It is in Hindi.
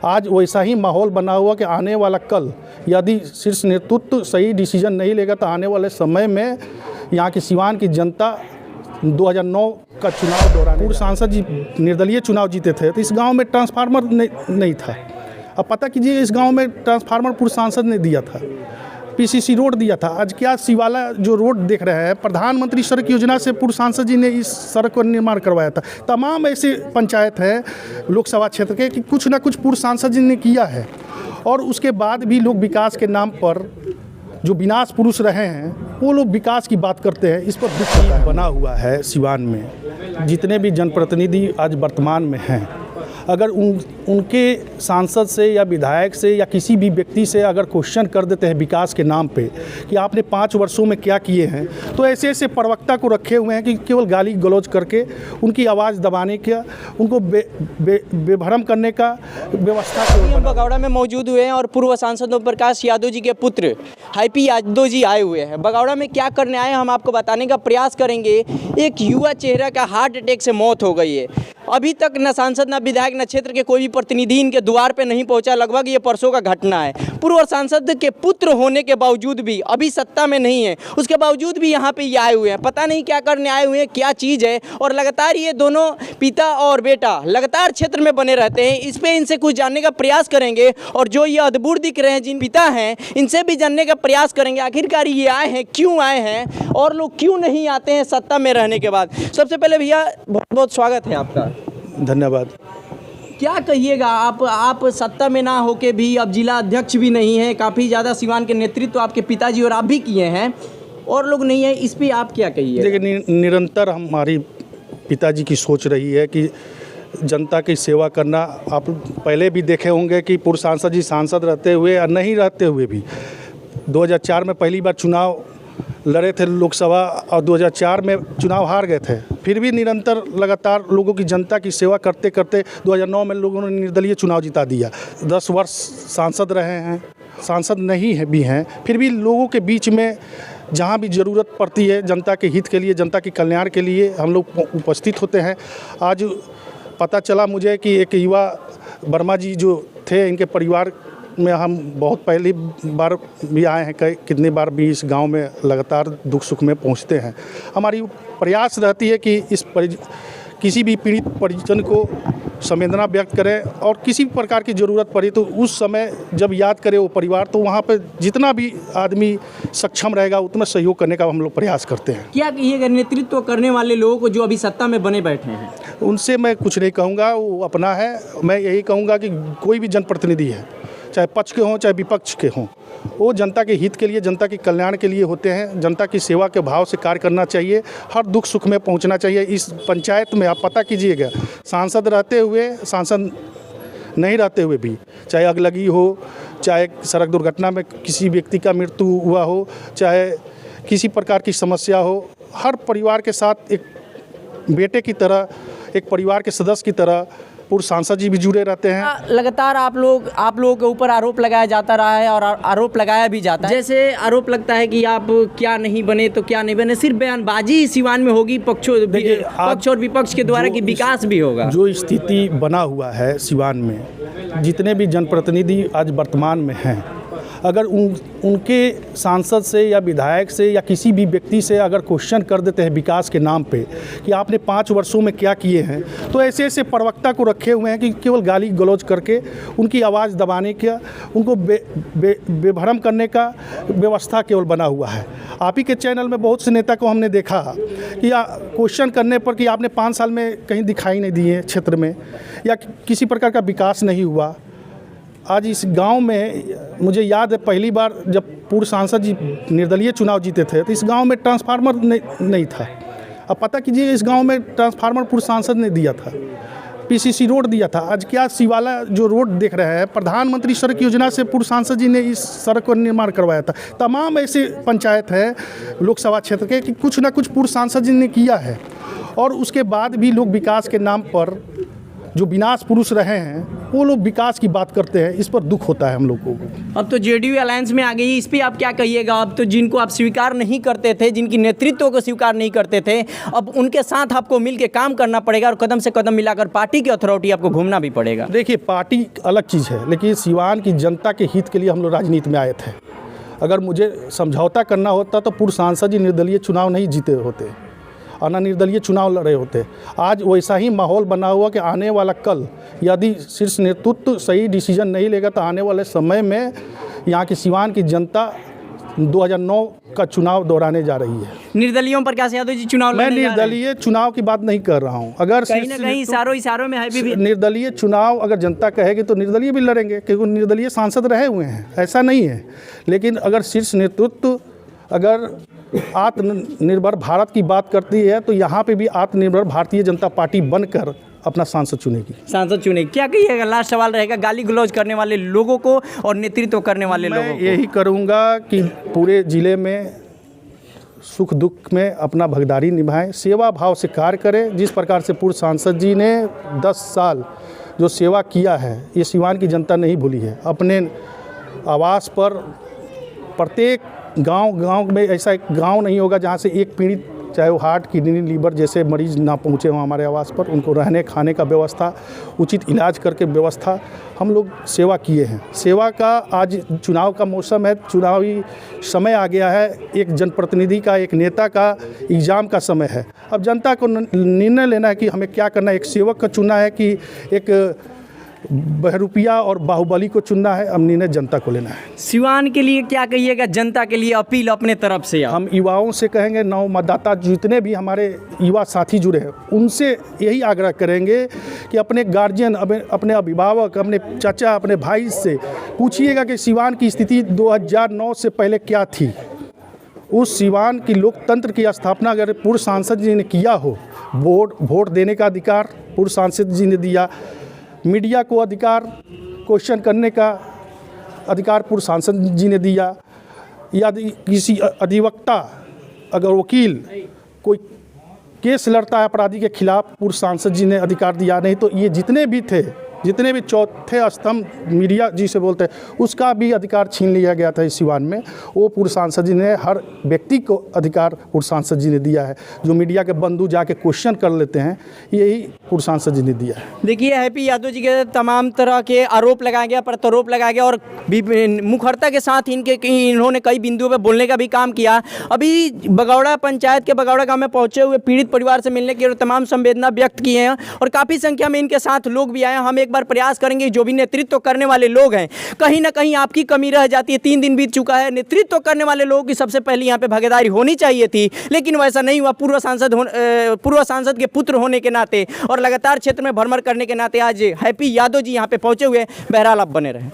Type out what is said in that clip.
आज वैसा ही माहौल बना हुआ कि आने वाला कल यदि शीर्ष नेतृत्व सही डिसीजन नहीं लेगा तो आने वाले समय में यहाँ की सिवान की जनता 2009 का चुनाव दौरान पूर्व सांसद जी निर्दलीय चुनाव जीते थे तो इस गांव में ट्रांसफार्मर नहीं था। अब पता कीजिए इस गांव में ट्रांसफार्मर पूर्व सांसद ने दिया था, पीसीसी रोड दिया था। आज क्या शिवाला जो रोड देख रहे हैं प्रधानमंत्री सड़क योजना से पूर्व सांसद जी ने इस सड़क का निर्माण करवाया था। तमाम ऐसे पंचायत हैं लोकसभा क्षेत्र के कि कुछ ना कुछ पूर्व सांसद जी ने किया है और उसके बाद भी लोग विकास के नाम पर जो विनाश पुरुष रहे हैं वो लोग विकास की बात करते हैं। इस पर दुख बना हुआ है सिवान में। जितने भी जनप्रतिनिधि आज वर्तमान में हैं अगर उनके सांसद से या विधायक से या किसी भी व्यक्ति से अगर क्वेश्चन कर देते हैं विकास के नाम पे कि आपने 5 वर्षों में क्या किए हैं तो ऐसे ऐसे प्रवक्ता को रखे हुए हैं कि केवल गाली गलौज करके उनकी आवाज़ दबाने का, उनको बेभरम करने का व्यवस्था। हम बगौड़ा में मौजूद हुए हैं और पूर्व सांसद ओम प्रकाश यादव जी के पुत्र हैप्पी यादव जी आए हुए हैं। बगौड़ा में क्या करने आए हम आपको बताने का प्रयास करेंगे। एक युवा चेहरा का हार्ट अटैक से मौत हो गई है। अभी तक न सांसद न विधायक न क्षेत्र के कोई भी प्रतिनिधि इनके द्वार पे नहीं पहुंचा। लगभग ये परसों का घटना है। पूर्व सांसद के पुत्र होने के बावजूद भी अभी सत्ता में नहीं है, उसके बावजूद भी यहाँ पे ये आए हुए हैं। पता नहीं क्या करने आए हुए हैं, क्या चीज़ है। और लगातार ये दोनों पिता और बेटा लगातार क्षेत्र में बने रहते हैं। इस पर इनसे कुछ जानने का प्रयास करेंगे और जो ये अद्भुत दिख रहे हैं जिन पिता हैं इनसे भी जानने का प्रयास करेंगे आखिरकार ये आए हैं, क्यों आए हैं और लोग क्यों नहीं आते हैं सत्ता में रहने के बाद। सबसे पहले भैया बहुत बहुत स्वागत है आपका। धन्यवाद। क्या कहिएगा आप सत्ता में ना होके भी अब जिला अध्यक्ष भी नहीं है, काफ़ी ज़्यादा सिवान के नेतृत्व आपके पिताजी और आप भी किए हैं और लोग नहीं है, इस पे आप क्या कहिए? देखिए निरंतर हमारी पिताजी की सोच रही है कि जनता की सेवा करना। आप पहले भी देखे होंगे कि पूर्व सांसद जी सांसद रहते हुए और नहीं रहते हुए भी 2004 में पहली बार चुनाव लड़े थे लोकसभा और 2004 में चुनाव हार गए थे। फिर भी निरंतर लगातार लोगों की जनता की सेवा करते करते 2009 में लोगों ने निर्दलीय चुनाव जिता दिया। 10 वर्ष सांसद रहे हैं, सांसद नहीं है भी हैं, फिर भी लोगों के बीच में जहाँ भी ज़रूरत पड़ती है जनता के हित के लिए, जनता के कल्याण के लिए हम लोग उपस्थित होते हैं। आज पता चला मुझे कि एक युवा वर्मा जी जो थे इनके परिवार में हम बहुत पहली बार भी आए हैं, कितनी बार भी इस गांव में लगातार दुख सुख में पहुंचते हैं। हमारी प्रयास रहती है कि किसी भी पीड़ित परिजन को संवेदना व्यक्त करें और किसी भी प्रकार की ज़रूरत पड़ी तो उस समय जब याद करे वो परिवार तो वहाँ पे जितना भी आदमी सक्षम रहेगा उतना सहयोग करने का हम लोग प्रयास करते हैं। क्या कहिएगा नेतृत्व करने वाले लोगों को जो अभी सत्ता में बने बैठे हैं? उनसे मैं कुछ नहीं कहूँगा, वो अपना है। मैं यही कहूँगा कि कोई भी जनप्रतिनिधि है, चाहे पक्ष के हों चाहे विपक्ष के हों, वो जनता के हित के लिए, जनता के कल्याण के लिए होते हैं। जनता की सेवा के भाव से कार्य करना चाहिए, हर दुख सुख में पहुंचना चाहिए। इस पंचायत में आप पता कीजिएगा सांसद रहते हुए, सांसद नहीं रहते हुए भी, चाहे अगलगी हो, चाहे सड़क दुर्घटना में किसी व्यक्ति का मृत्यु हुआ हो, चाहे किसी प्रकार की समस्या हो, हर परिवार के साथ एक बेटे की तरह, एक परिवार के सदस्य की तरह पूर्व सांसद जी भी जुड़े रहते हैं। लगातार आप लोगों के ऊपर आरोप लगाया जाता रहा है और आरोप लगाया भी जाता है। जैसे आरोप लगता है कि आप क्या नहीं बने तो क्या नहीं बने, सिर्फ बयानबाजी सिवान में होगी पक्ष और विपक्ष के द्वारा कि विकास भी होगा। जो स्थिति बना हुआ है सिवान में, जितने भी जनप्रतिनिधि आज वर्तमान में हैं अगर उनके सांसद से या विधायक से या किसी भी व्यक्ति से अगर क्वेश्चन कर देते हैं विकास के नाम पे कि आपने 5 वर्षों में क्या किए हैं तो ऐसे ऐसे प्रवक्ता को रखे हुए हैं कि केवल गाली गलौज करके उनकी आवाज़ दबाने का, उनको बेभरम करने का व्यवस्था केवल बना हुआ है। आप ही के चैनल में बहुत से नेता को हमने देखा कि क्वेश्चन करने पर कि आपने 5 साल में कहीं दिखाई नहीं दिए क्षेत्र में या किसी प्रकार का विकास नहीं हुआ। आज इस गांव में मुझे याद है पहली बार जब पूर्व सांसद जी निर्दलीय चुनाव जीते थे तो इस गांव में ट्रांसफार्मर नहीं था। अब पता कीजिए इस गांव में ट्रांसफार्मर पूर्व सांसद ने दिया था, पीसीसी रोड दिया था। आज क्या शिवाला जो रोड देख रहे हैं प्रधानमंत्री सड़क योजना से पूर्व सांसद जी ने इस सड़क का निर्माण करवाया था। तमाम ऐसे पंचायत हैं लोकसभा क्षेत्र के कि कुछ ना कुछ पूर्व सांसद जी ने किया है और उसके बाद भी लोग विकास के नाम पर जो विनाश पुरुष रहे हैं वो लोग विकास की बात करते हैं, इस पर दुख होता है हम लोगों को। अब तो जेडीयू अलायंस में आ गई, इस पे आप क्या कहिएगा? अब तो जिनको आप स्वीकार नहीं करते थे, जिनकी नेतृत्व को स्वीकार नहीं करते थे, अब उनके साथ आपको मिलकर काम करना पड़ेगा और कदम से कदम मिलाकर पार्टी की अथॉरिटी आपको घूमना भी पड़ेगा। देखिए, पार्टी अलग चीज़ है, लेकिन सिवान की जनता के हित के लिए हम लोग राजनीति में आए थे। अगर मुझे समझौता करना होता तो पूर्व सांसद जी निर्दलीय चुनाव नहीं जीते होते और न निर्दलीय चुनाव लड़े होते। आज वैसा ही माहौल बना हुआ कि आने वाला कल यदि शीर्ष नेतृत्व सही डिसीजन नहीं लेगा तो आने वाले समय में यहाँ की सिवान की जनता 2009 का चुनाव दोहराने जा रही है। निर्दलीयों पर प्रकाश यादव जी चुनाव मैं लड़ने जा रहे हैं। निर्दलीय चुनाव की बात नहीं कर रहा हूँ। अगर कहीं ना कहीं इशारों में है भी निर्दलीय चुनाव अगर जनता कहेगी तो निर्दलीय भी लड़ेंगे, क्योंकि निर्दलीय सांसद रहे हुए हैं, ऐसा नहीं है। लेकिन अगर शीर्ष नेतृत्व अगर आत्मनिर्भर भारत की बात करती है तो यहाँ पे भी आत्मनिर्भर भारतीय जनता पार्टी बनकर अपना सांसद चुनेगी। सांसद चुने, क्या कहिएगा? लास्ट सवाल रहेगा, गाली गलौज करने वाले लोगों को और नेतृत्व करने वाले लोगों मैं को। यही करूँगा कि पूरे ज़िले में सुख दुख में अपना भागीदारी निभाएं, सेवा भाव से कार्य करें। जिस प्रकार से पूर्व सांसद जी ने 10 साल जो सेवा किया है, ये सिवान की जनता नहीं भूली है। अपने आवास पर प्रत्येक गांव में ऐसा एक गांव नहीं होगा जहां से एक पीड़ित, चाहे वो हार्ट, किडनी, लीवर जैसे मरीज ना पहुंचे हों हमारे आवास पर। उनको रहने खाने का व्यवस्था, उचित इलाज करके व्यवस्था हम लोग सेवा किए हैं। सेवा का आज चुनाव का मौसम है, चुनावी समय आ गया है, एक जनप्रतिनिधि का, एक नेता का एग्ज़ाम का समय है। अब जनता को निर्णय लेना है कि हमें क्या करना है। एक सेवक को चुनना है कि एक बहरूपिया और बाहुबली को चुनना है। अब निर्णय जनता को लेना है। सिवान के लिए क्या कहिएगा? जनता के लिए अपील अपने तरफ से आप। हम युवाओं से कहेंगे, नव मतदाता जितने भी हमारे युवा साथी जुड़े हैं उनसे यही आग्रह करेंगे कि अपने गार्जियन, अपने अभिभावक, अपने चाचा, अपने भाई से पूछिएगा कि सिवान की स्थिति 2009 से पहले क्या थी। उस सिवान की लोकतंत्र की स्थापना अगर पूर्व सांसद जी ने किया हो, वोट देने का अधिकार पूर्व सांसद जी ने दिया, मीडिया को अधिकार, क्वेश्चन करने का अधिकार पूर्व सांसद जी ने दिया, या किसी अधिवक्ता अगर वकील कोई केस लड़ता है अपराधी के खिलाफ, पूर्व सांसद जी ने अधिकार दिया। नहीं तो ये जितने भी चौथे स्तंभ मीडिया जिसे बोलते हैं, उसका भी अधिकार छीन लिया गया था इस सिवान में। वो पूर्व सांसद जी ने, हर व्यक्ति को अधिकार पूर्व सांसद जी ने दिया है। जो मीडिया के बंधु जाके क्वेश्चन कर लेते हैं, यही पूर्व सांसद जी ने दिया है। देखिए, हैप्पी यादव जी के तमाम तरह के आरोप लगाया गया, प्रत्यारोप लगाया गया और मुखरता के साथ इन्होंने कई बिंदुओं पर बोलने का भी काम किया। अभी बगौड़ा पंचायत के बगौड़ा गाँव में पहुँचे हुए पीड़ित परिवार से मिलने की तमाम संवेदना व्यक्त की हैं और काफ़ी संख्या में इनके साथ लोग भी आए। हम एक बार प्रयास करेंगे, जो भी नेतृत्व करने वाले लोग हैं, कहीं ना कहीं आपकी कमी रह जाती है। 3 दिन बीत चुका है, नेतृत्व करने वाले लोगों की सबसे पहले यहाँ पे भागीदारी होनी चाहिए थी, लेकिन वैसा नहीं हुआ। पूर्व सांसद के पुत्र होने के नाते और लगातार क्षेत्र में भ्रमण करने के नाते आज हैप्पी यादव जी यहाँ पे पहुँचे हुए। बहरहाल आप बने रहें।